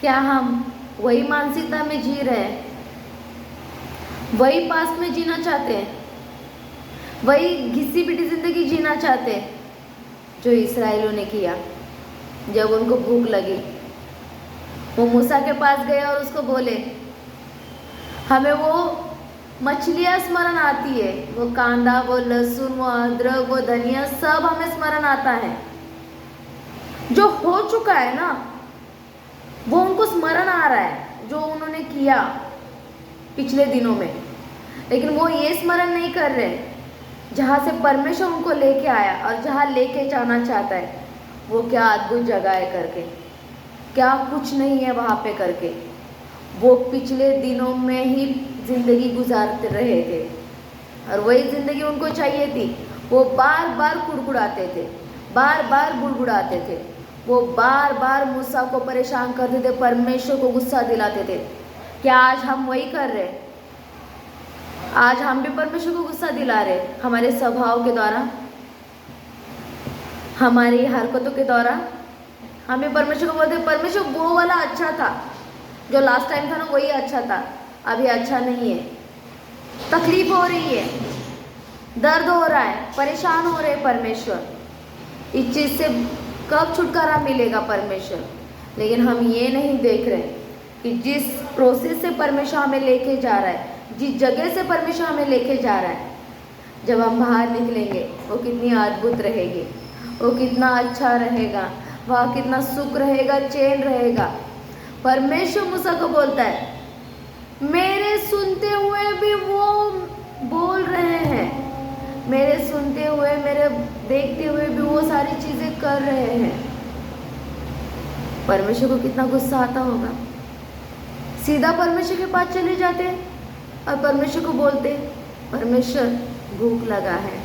क्या हम वही मानसिकता में जी रहे हैं? वही पास में जीना चाहते हैं? वही घिसी पिटी जिंदगी जीना चाहते हैं जो इस्राएलियों ने किया? जब उनको भूख लगी, वो मूसा के पास गए और उसको बोले, हमें वो मछलियाँ स्मरण आती है, वो कांदा, वो लहसुन, वो अदरक, वो धनिया, सब हमें स्मरण आता है। जो हो चुका है ना, वो उनको स्मरण आ रहा है जो उन्होंने किया पिछले दिनों में, लेकिन वो ये स्मरण नहीं कर रहे जहाँ से परमेश्वर उनको लेके आया और जहाँ लेके जाना चाहता है। वो क्या अद्भुत जगह है करके, क्या कुछ नहीं है वहाँ पे करके। वो पिछले दिनों में ही जिंदगी गुजारते रहे थे और वही जिंदगी उनको चाहिए थी। वो बार बार कुड़कुड़ाते थे, बार बार बुड़बुड़ाते थे, वो बार बार मूसा को परेशान करते थे, परमेश्वर को गुस्सा दिलाते थे। क्या आज हम वही कर रहे? आज हम भी परमेश्वर को गुस्सा दिला रहे हमारे स्वभाव के द्वारा, हमारी हरकतों के द्वारा। हमें परमेश्वर को बोलते, परमेश्वर वो वाला अच्छा था, जो लास्ट टाइम था ना वही अच्छा था, अभी अच्छा नहीं है। तकलीफ हो रही है, दर्द हो रहा है, परेशान हो रहे परमेश्वर, इस चीज़ से कब छुटकारा मिलेगा परमेश्वर? लेकिन हम ये नहीं देख रहे कि जिस प्रोसेस से परमेश्वर हमें लेके जा रहा है, जिस जगह से परमेश्वर हमें लेके जा रहा है, जब हम बाहर निकलेंगे वो कितनी अद्भुत रहेगी, वो कितना अच्छा रहेगा, वहाँ कितना सुख रहेगा, चैन रहेगा। परमेश्वर मूसा को बोलता है, मेरे सुनते हुए भी वो बोल रहे हैं, मेरे सुनते हुए, मेरे देखते हुए भी वो सारी चीज़ें कर रहे हैं। परमेश्वर को कितना गुस्सा आता होगा। सीधा परमेश्वर के पास चले जाते और परमेश्वर को बोलते, परमेश्वर भूख लगा है,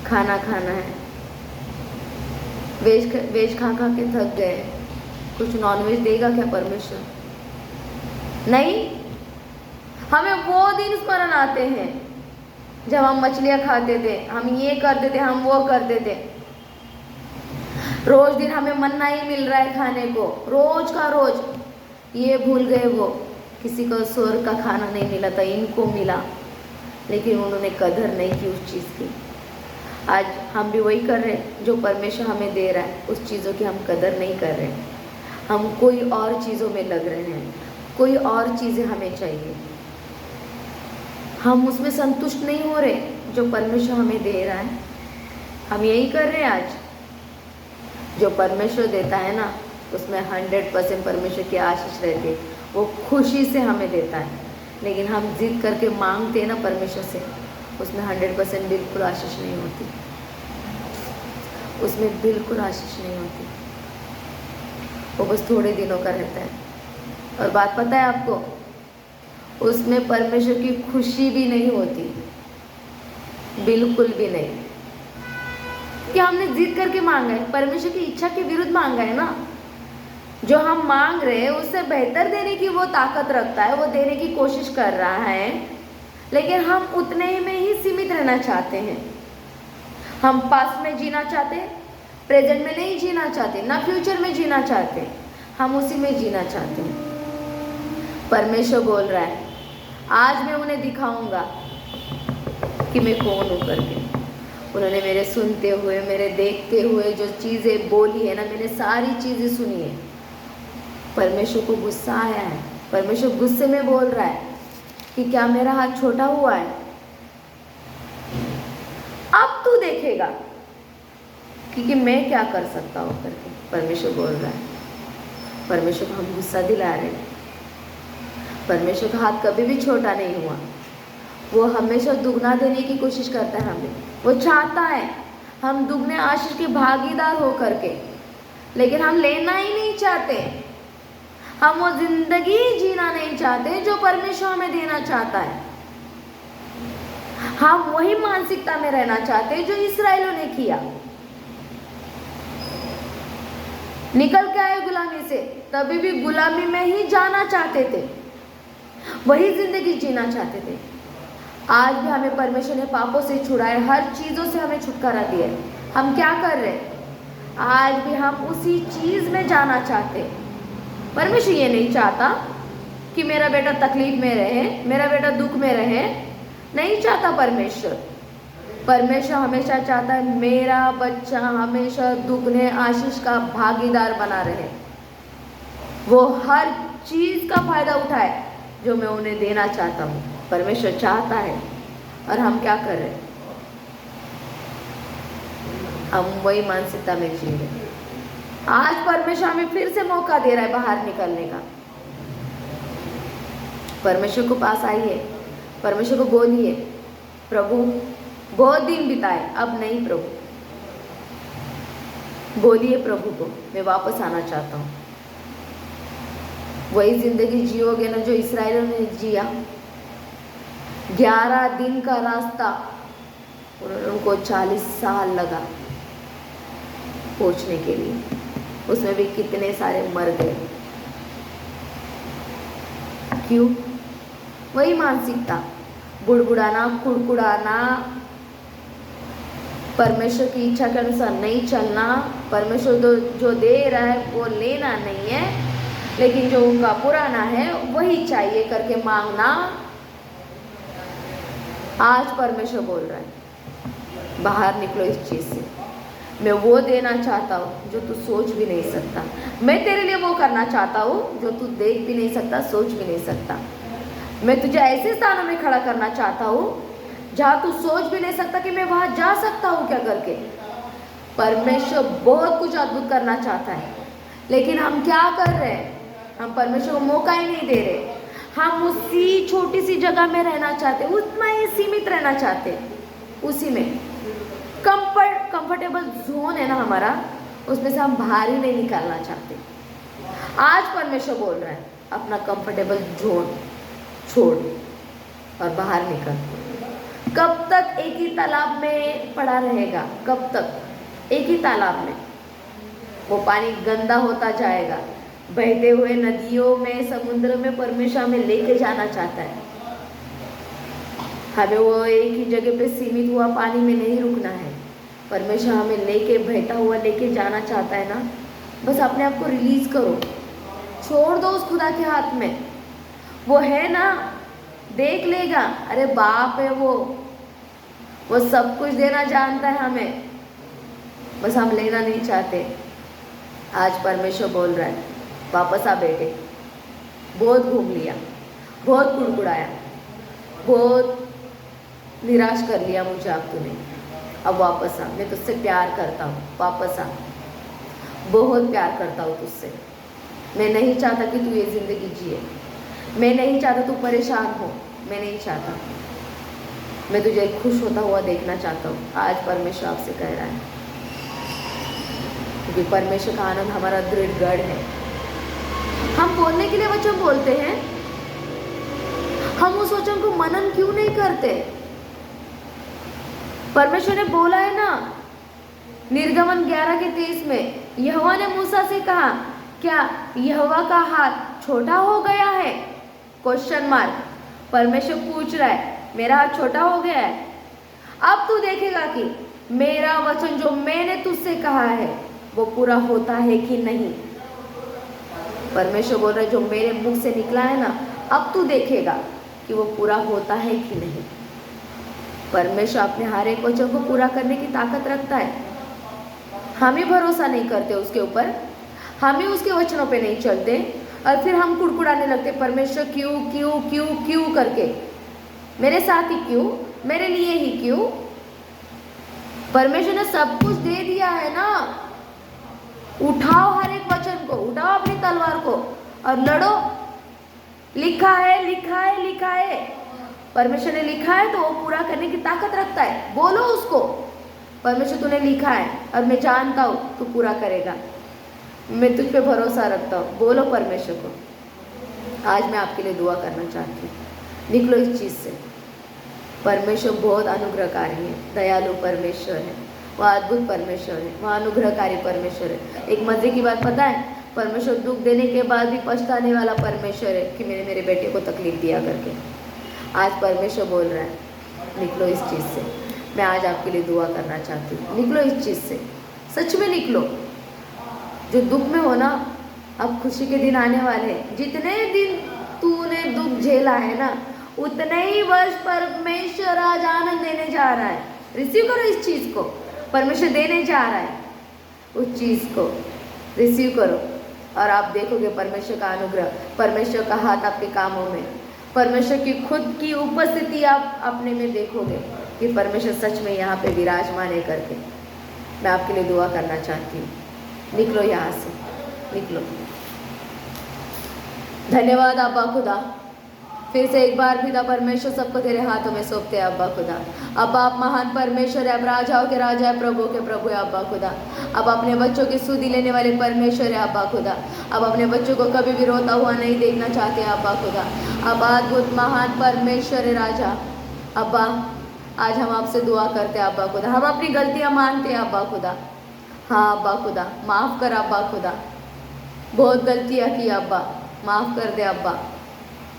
खाना खाना है, वेज खा खा के थक गए, कुछ नॉनवेज देगा क्या परमेश्वर? नहीं। हमें वो दिन स्मरण आते हैं जब हम मछलियाँ खाते थे, हम ये करते थे, हम वो करते थे। रोज दिन हमें मन्ना ही मिल रहा है खाने को, रोज का रोज। ये भूल गए वो, किसी को स्वर्ग का खाना नहीं मिला था, इनको मिला, लेकिन उन्होंने कदर नहीं की उस चीज़ की। आज हम भी वही कर रहे हैं जो परमेश्वर हमें दे रहा है, उस चीज़ों की हम कदर नहीं कर रहे हैं। हम कोई और चीज़ों में लग रहे हैं, कोई और चीज़ें हमें चाहिए, हम उसमें संतुष्ट नहीं हो रहे जो परमेश्वर हमें दे रहा है। हम यही कर रहे हैं आज। जो परमेश्वर देता है ना, उसमें 100% परमेश्वर की आशीष रहती है, वो खुशी से हमें देता है। लेकिन हम जिद करके मांगते हैं ना परमेश्वर से, उसमें 100% बिल्कुल आशीष नहीं होती, उसमें बिल्कुल आशीष नहीं होती। वो बस थोड़े दिनों का रहता है। और बात पता है आपको, उसमें परमेश्वर की खुशी भी नहीं होती, बिल्कुल भी नहीं। कि हमने जिद करके मांगा है, परमेश्वर की इच्छा के विरुद्ध मांगा है ना। जो हम मांग रहे हैं उससे बेहतर देने की वो ताकत रखता है, वो देने की कोशिश कर रहा है, लेकिन हम उतने ही में ही सीमित रहना चाहते हैं। हम पास्ट में जीना चाहते हैं, प्रेजेंट में नहीं जीना चाहते, ना फ्यूचर में जीना चाहते, हम उसी में जीना चाहते हैं। परमेश्वर बोल रहा है, आज मैं उन्हें दिखाऊंगा कि मैं कौन हूँ करके। उन्होंने मेरे सुनते हुए, मेरे देखते हुए जो चीज़ें बोली है ना, मैंने सारी चीज़ें सुनी है। परमेश्वर को गुस्सा आया है, परमेश्वर गुस्से में बोल रहा है कि क्या मेरा हाथ छोटा हुआ है? अब तू देखेगा कि मैं क्या कर सकता हूँ करके परमेश्वर बोल रहा है। परमेश्वर को हम गुस्सा दिला रहे हैं। परमेश्वर का हाथ कभी भी छोटा नहीं हुआ, वो हमेशा दुगना देने की कोशिश करता है हमें। वो चाहता है हम दुगने आशीष के भागीदार हो करके, लेकिन हम लेना ही नहीं चाहते। हम वो जिंदगी जीना नहीं चाहते जो परमेश्वर हमें देना चाहता है। हम वही मानसिकता में रहना चाहते हैं जो इस्राएलियों ने किया। निकल के आए गुलामी से, तभी भी गुलामी में ही जाना चाहते थे, वही जिंदगी जीना चाहते थे। आज भी हमें परमेश्वर ने पापों से छुड़ाए, हर चीज़ों से हमें छुटकारा दिया है। हम क्या कर रहे हैं? आज भी हम उसी चीज़ में जाना चाहते हैं। परमेश्वर ये नहीं चाहता कि मेरा बेटा तकलीफ में रहे, मेरा बेटा दुख में रहे, नहीं चाहता परमेश्वर। परमेश्वर हमेशा चाहता है मेरा बच्चा हमेशा दुगने आशीष का भागीदार बना रहे, वो हर चीज का फायदा उठाए जो मैं उन्हें देना चाहता हूँ। परमेश्वर चाहता है और हम क्या कर रहे हैं? हम वही मानसिकता में जी रहे। आज परमेश्वर हमें फिर से मौका दे रहा है बाहर निकलने का। परमेश्वर को पास आइए, परमेश्वर को बोलिए, प्रभु बहुत दिन बिताए, अब नहीं प्रभु। बोलिए प्रभु को, मैं वापस आना चाहता हूँ। वही जिंदगी जियोगे ना जो इस्राएलियों ने जिया। 11 दिन का रास्ता उनको 40 साल लगा पहुंचने के लिए, उसमें भी कितने सारे मर गए। क्यों? वही मानसिकता, बुड़बुड़ाना, कुड़कुड़ाना, परमेश्वर की इच्छा के अनुसार नहीं चलना, परमेश्वर जो दे रहा है वो लेना नहीं है, लेकिन जो उनका पुराना है वही चाहिए करके मांगना। आज परमेश्वर बोल रहा है बाहर निकलो इस चीज से। मैं वो देना चाहता हूँ जो तू सोच भी नहीं सकता। मैं तेरे लिए वो करना चाहता हूँ जो तू देख भी नहीं सकता, सोच भी नहीं सकता। मैं तुझे ऐसे स्थानों में खड़ा करना चाहता हूँ जहाँ तू सोच भी नहीं सकता कि मैं वहाँ जा सकता हूँ क्या करके। परमेश्वर बहुत कुछ अद्भुत करना चाहता है, लेकिन हम क्या कर रहे हैं? हम परमेश्वर को मौका ही नहीं दे रहे। हम उसी छोटी सी जगह में रहना चाहते, उतना ही सीमित रहना चाहते, उसी में कंफर्टेबल जोन है ना हमारा, उसमें से हम बाहर ही नहीं निकालना चाहते। आज परमेश्वर बोल रहा है अपना कंफर्टेबल जोन छोड़ और बाहर निकल। कब तक एक ही तालाब में पड़ा रहेगा? कब तक एक ही तालाब में? वो पानी गंदा होता जाएगा। बहते हुए नदियों में, समुद्र में परमेश्वर हमें लेके जाना चाहता है। हमें वो एक ही जगह पे सीमित हुआ पानी में नहीं रुकना है। परमेश्वर हमें लेके, बहता हुआ लेके जाना चाहता है ना। बस अपने आप को रिलीज करो, छोड़ दो उस खुदा के हाथ में। वो है ना, देख लेगा। अरे बाप है वो सब कुछ देना जानता है हमें, बस हम लेना नहीं चाहते। आज परमेश्वर बोल रहा है वापस आ बेटे, बहुत घूम लिया, बहुत कुड़कुड़ाया, बहुत निराश कर लिया मुझे अब तूने, अब वापस आ। मैं तुझसे प्यार करता हूँ, वापस आ। बहुत प्यार करता हूँ तुझसे। मैं नहीं चाहता कि तू ये ज़िंदगी जिए, मैं नहीं चाहता तू परेशान हो, मैं नहीं चाहता। मैं तुझे खुश होता हुआ देखना चाहता हूँ। आज परमेश्वर आपसे कह रहा है, क्योंकि परमेश्वर का आनंद हमारा दृढ़ गढ़ है। हम बोलने के लिए वचन बोलते हैं, हम उस वचन को मनन क्यों नहीं करते? परमेश्वर ने बोला है ना निर्गमन 11:23 में, यहोवा ने मूसा से कहा, क्या यहोवा का हाथ छोटा हो गया है? Question mark. परमेश्वर पूछ रहा है, मेरा हाथ छोटा हो गया है? अब तू देखेगा कि मेरा वचन जो मैंने तुझसे कहा है वो पूरा होता है कि नहीं। परमेश्वर बोल रहा है जो मेरे मुख से निकला है ना, अब तू देखेगा कि वो पूरा होता है कि नहीं। परमेश्वर अपने हर एक वचन को पूरा करने की ताकत रखता है। हम ही भरोसा नहीं करते उसके ऊपर, हम ही उसके वचनों पे नहीं चलते, और फिर हम कुड़कुड़ाने लगते, परमेश्वर क्यों क्यों क्यों क्यों करके, मेरे साथ ही क्यों, मेरे लिए ही क्यों। परमेश्वर ने सब कुछ दे दिया है ना। उठाओ हर एक वचन को, उठाओ अपनी तलवार को और लड़ो। लिखा है, लिखा है, लिखा है। परमेश्वर ने लिखा है तो वो पूरा करने की ताकत रखता है। बोलो उसको, परमेश्वर तूने लिखा है और मैं जानता हूँ तू पूरा करेगा, मैं तुझ पे भरोसा रखता हूँ। बोलो परमेश्वर को। आज मैं आपके लिए दुआ करना चाहती हूँ, निकलो इस चीज़ से। परमेश्वर बहुत अनुग्रहकारी है, दयालु परमेश्वर है, वह अद्भुत परमेश्वर है, वह अनुग्रहकारी परमेश्वर है। एक मजे की बात पता है, परमेश्वर दुख देने के बाद भी पछताने वाला परमेश्वर है कि मैंने मेरे बेटे को तकलीफ दिया करके। आज परमेश्वर बोल रहा है निकलो इस चीज़ से। मैं आज आपके लिए दुआ करना चाहती हूँ, निकलो इस चीज़ से, सच में निकलो। जो दुख में हो ना, अब खुशी के दिन आने वाले हैं। जितने दिन तूने दुख झेला है ना, उतने ही वर्ष परमेश्वर आज आनंद देने जा रहा है। रिसीव करो इस चीज को, परमेश्वर देने जा रहा है, उस चीज को रिसीव करो और आप देखोगे परमेश्वर का अनुग्रह, परमेश्वर का हाथ आपके कामों में, परमेश्वर की खुद की उपस्थिति आप अपने में देखोगे कि परमेश्वर सच में यहाँ पे विराजमान है करके। मैं आपके लिए दुआ करना चाहती हूँ। निकलो यहाँ से, निकलो। धन्यवाद अब्बा खुदा, फिर से एक बार पिता परमेश्वर सबको तेरे हाथों में सौंपते हैं अब्बा खुदा। अब आप महान परमेश्वर है, अब राजाओं के राजा है, प्रभु के प्रभु है अब्बा खुदा। अब अपने बच्चों की सुधि लेने वाले परमेश्वर है अब्बा खुदा। अब अपने बच्चों को कभी भी रोता हुआ नहीं देखना चाहते अब्बा खुदा। अब अद्भुत महान परमेश्वर है राजा। अब्बा आज हम आपसे दुआ करते हैं अब्बा खुदा, हम अपनी गलतियाँ मानते हैं अब्बा खुदा। हाँ अब्बा खुदा, माफ़ कर अब्बा खुदा, बहुत गलतियाँ की अब्बा, माफ़ कर दे अब्बा।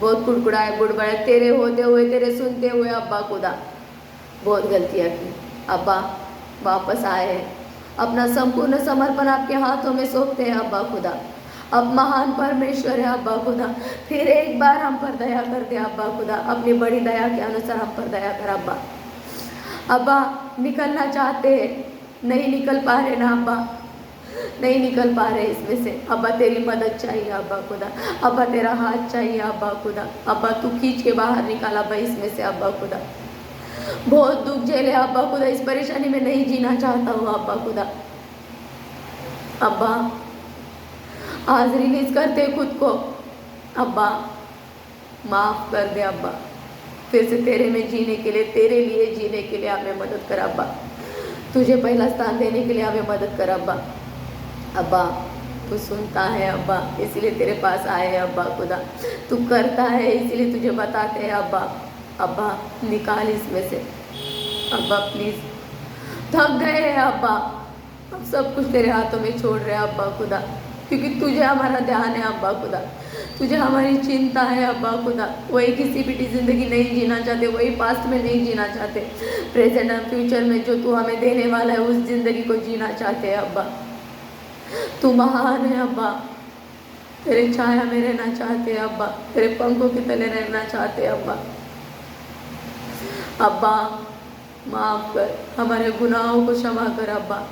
बहुत कुड़कुड़ाए बुड़बड़ाए तेरे होते हुए, तेरे सुनते हुए अब्बा खुदा, बहुत गलतियाँ की अब्बा। वापस आए हैं, अपना संपूर्ण समर्पण आपके हाथों में सौंपते हैं अब्बा खुदा। अब महान परमेश्वर है अब्बा खुदा, फिर एक बार हम पर दया कर दे अब्बा खुदा, अपनी बड़ी दया के अनुसार हम पर दया कर अब्बा। अब्बा निकलना चाहते हैं, नहीं निकल पा रहे ना अब्बा, नहीं निकल पा रहे इसमें से अब्बा, तेरी मदद चाहिए अब्बा खुदा। अब्बा तेरा हाथ चाहिए अब्बा खुदा। अब्बा तू खींच के बाहर निकाल अब्बा इसमें से अब्बा खुदा। बहुत दुख झेले अब्बा खुदा, इस परेशानी में नहीं जीना चाहता हूँ अब्बा खुदा। अब्बा आज रिलीज करते खुद को अब्बा, माफ कर दे अब्बा। फिर से तेरे में जीने के लिए, तेरे लिए जीने के लिए हमें मदद कर अब्बा। तुझे पहला स्थान देने के लिए हमें मदद कर अब्बा। अब्बा तू सुनता है अब्बा, इसलिए तेरे पास आए हैं अब्बा खुदा। तू करता है इसलिए तुझे बताते हैं अब्बा। अब्बा निकाल इसमें से अब्बा प्लीज़, थक गए हैं अब्बा, अब सब कुछ तेरे हाथों में छोड़ रहे हैं अब्बा खुदा, क्योंकि तुझे हमारा ध्यान है अब्बा खुदा, तुझे हमारी चिंता है अब्बा खुदा। वही किसी भी ज़िंदगी नहीं जीना चाहते, वही पास्ट में नहीं जीना चाहते, प्रेजेंट एंड फ्यूचर में जो तू हमें देने वाला है उस ज़िंदगी को जीना चाहते हैं अब्बा। तू महान है अब्बा, तेरे छाया में रहना चाहते हैं अब्बा, तेरे पंखों के तले रहना चाहते हैं अब्बा। अब्बा माफ़ कर, हमारे गुनाहों को क्षमा कर अब्बा।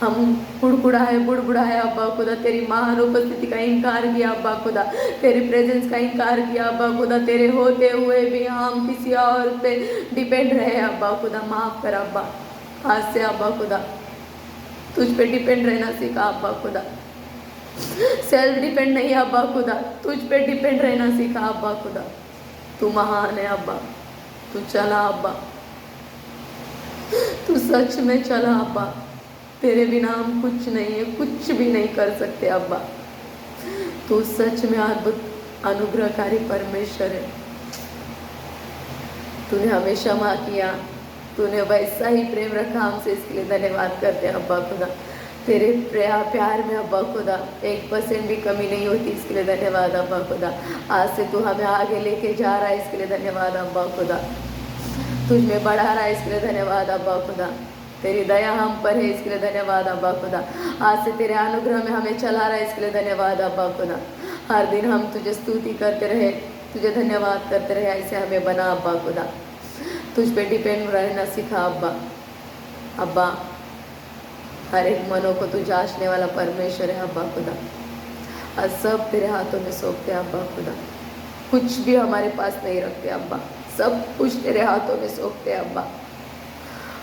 हम बुड़बुड़ाए अब्बा खुदा, तेरी महान उपस्थिति का इनकार किया अब्बा खुदा, तेरी प्रेजेंस का इनकार किया अब्बा खुदा। तेरे होते हुए भी हम किसी और पे डिपेंड रहे अब्बा खुदा, माफ़ कर अब्बा। आज से अब्बा खुदा तुझ पे डिपेंड रहना सीखा अब्बा खुदा, सेल्फ डिपेंड नहीं अब्बा खुदा, तुझ पे डिपेंड रहना सीखा अब्बा खुदा। तू महान है अब्बा, तू चला अब्बा, तू सच में चला अब्बा। तेरे बिना हम कुछ नहीं है, कुछ भी नहीं कर सकते अब्बा। तू सच में अद्भुत अनुग्रहकारी परमेश्वर है। तूने हमें क्षमा किया, तूने वैसा ही प्रेम रखा हमसे, इसके लिए धन्यवाद करते हैं अब्बा खुदा। तेरे प्यार में अब्बा खुदा 1% भी कमी नहीं होती, इसके लिए धन्यवाद अब्बा खुदा। आज से तू हमें आगे लेके जा रहा है, इसके लिए धन्यवाद अब्बा खुदा। तुझ में बढ़ा रहा है, इसके लिए धन्यवाद अब्बा खुदा। तेरी दया हम पर है, इसके लिए धन्यवाद अब्बा खुदा। आज से तेरे अनुग्रह में हमें चला रहा है, इसके लिए धन्यवाद अब्बा खुदा। हर दिन हम तुझे स्तुति करते रहे, तुझे धन्यवाद करते रहे, ऐसे हमें बना अब्बा खुदा। तुझ पे डिपेंड रहना सीखा अब्बा। अब्बा हर एक मनों को तू जांचने वाला परमेश्वर है अब्बा खुदा। आज सब तेरे हाथों में सौंपते हैं अब्बा खुदा, कुछ भी हमारे पास नहीं रखते अब्बा, सब कुछ तेरे हाथों में सौंपते हैं अब्बा।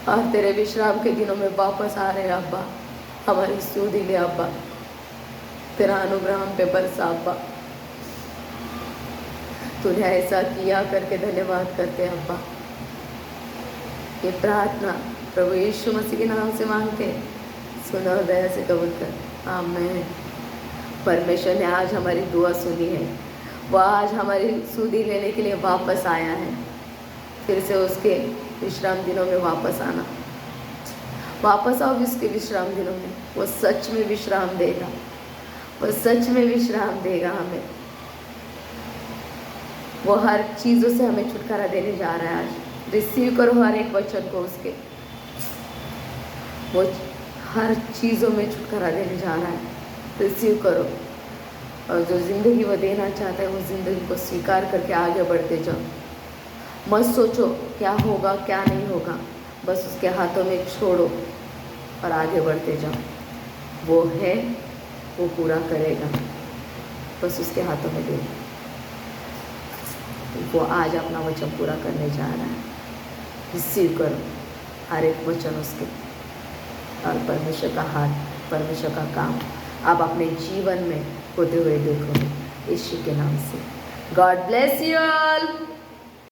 और तेरे विश्राम के दिनों में वापस आ रहे हैं अब्बा, हमारी सुधि ले अब्बा, तेरा अनुग्रह हम पे बरसा अब्बा। तूने ऐसा किया करके धन्यवाद करते हैं अब्बा। ये प्रार्थना प्रभु यीशु मसीह के नाम से मांगते हैं, सुनो और दया से कबूल कर, आमीन। परमेश्वर ने आज हमारी दुआ सुनी है, वो आज हमारी सुधि लेने के लिए वापस आया है। फिर से उसके विश्राम दिनों में वापस आना, वापस आओ उसके विश्राम दिनों में, वो सच में विश्राम देगा, वो सच में विश्राम देगा हमें। वो हर चीज़ों से हमें छुटकारा देने जा रहा है आज। रिसीव करो हर एक वचन को उसके, वो हर चीज़ों में छुटकारा देने जा रहा है। रिसीव करो, और जो ज़िंदगी वो देना चाहता है, उस ज़िंदगी को स्वीकार करके आगे बढ़ते जाओ। मत सोचो क्या होगा क्या नहीं होगा, बस उसके हाथों में छोड़ो और आगे बढ़ते जाओ। वो है, वो पूरा करेगा, बस उसके हाथों में दे। वो आज अपना वचन पूरा करने जा रहा है। रिसीव करो हर एक वचन उसके, और परमेश्वर का हाथ, परमेश्वर का काम आप अपने जीवन में होते हुए देखोगे, यीशु के नाम से। God bless you all.